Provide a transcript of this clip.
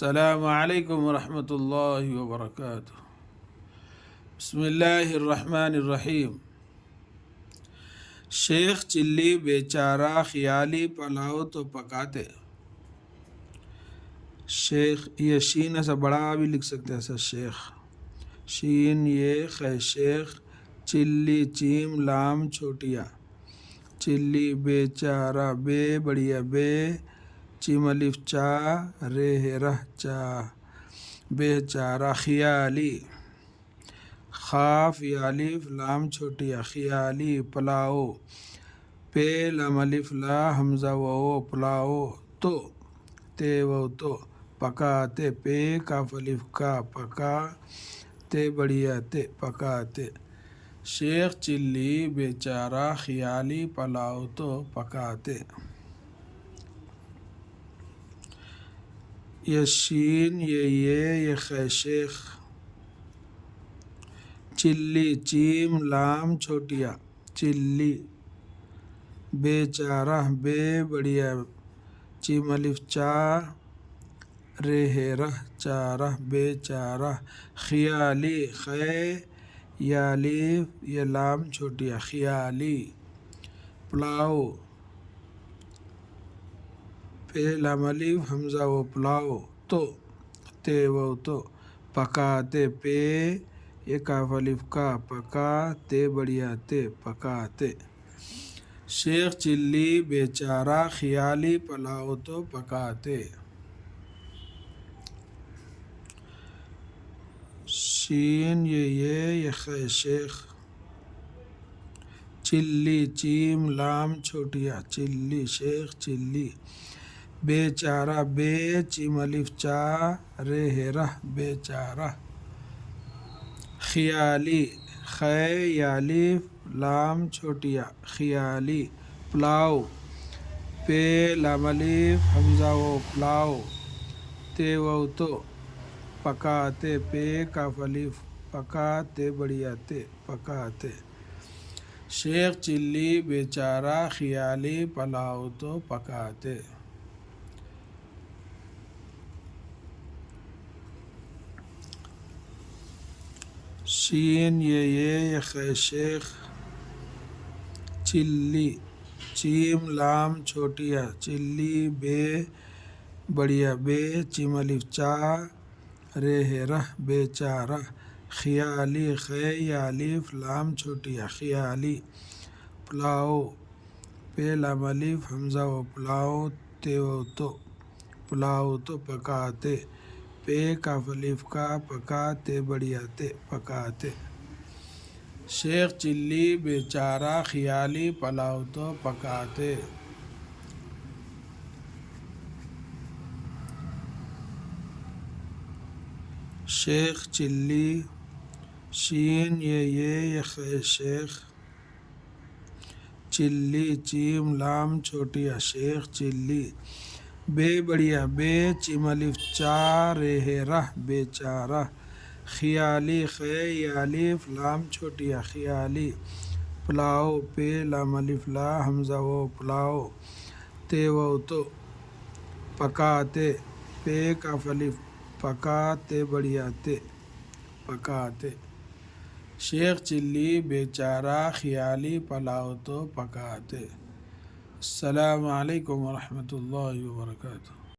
السلام علیکم ورحمۃ اللہ وبرکاتہ۔ بسم اللہ الرحمن الرحیم۔ شیخ چلی بیچارہ خیالی پلاؤ تو پکاتے۔ شیخ یہ شین ایسا بڑا بھی لکھ سکتے ہیں، ایسا شیخ شین یہ خے شیخ، چلی چیم لام چھوٹیا، چلی بیچارہ بے بڑیا بے، چیم الف چا رہ رہ چا، بیچارہ خیالی، خاف یا الف لام چھوٹیا خیالی پلاؤ، پے لام الف لا حمزہ و پلاؤ، تو تے و تو پکاتے، پے کاف الف کا پکا، تے بڑیا تے پکاتے۔ شیخ چلی بیچارہ خیالی پلاؤ تو پکاتے۔ یہ شین یہ خے شیخ، چلی چیم لام چھوٹیا چلی، بیچارہ بے بڑیا، چیم الف چا رہ رہ چارہ بیچارہ، خیالی خے یا الف یہ لام چھوٹیا خیالی، پلاؤ پے لام الف حمزہ و پلاؤ، تو تے و تو پکاتے، پے یہ کاف الف کا پکا، تے بڑیا تے پکاتے۔ شیخ چلی بیچارہ خیالی پلاؤ تو پکاتے۔ شین یہ خے شیخ، چلی چیم لام چھوٹیا چلی شیخ چلی، بیچارہ بے چیم الف چا رہ رہ بیچارہ، خیالی خے یا الف لام چھوٹیا خیالی، پلاؤ پے لام الف حمزہ و پلاؤ، تے و تو پکاتے، پے کاف الف پکا، تے بڑیا تے پکاتے۔ شیخ چلی بیچارہ خیالی پلاؤ تو پکاتے۔ شین یہ خے شیخ، چلی چیم لام چھوٹیا چلی، بے بڑیا بے، چیم الف چا رہ رہ بیچارہ، خیالی خے یا الف لام چھوٹیا خیالی، پلاؤ پے لام الف حمزہ و پلاؤ، تے و تو پلاؤ تو پکاتے، پے کاف الف کا پکا، تے بڑیا تے پکاتے۔ شیخ چلی بیچارہ خیالی پلاؤ تو پکاتے۔ شیخ چلی شین یہ خے شیخ، چلی چیم لام چھوٹیا شیخ چلی، بے بڑیا بے چیم الف چا رہ رہ بیچارہ، خیالی خے یا الف لام چھوٹیا خیالی، پلاؤ پے لام الف لا حمزہ و پلاؤ، تے و تو پکاتے، پے کاف الف پکا، تے بڑیا تے پکاتے۔ شیخ چلی بیچارہ خیالی پلاؤ تو پکاتے۔ السلام علیکم ورحمۃ اللہ وبرکاتہ۔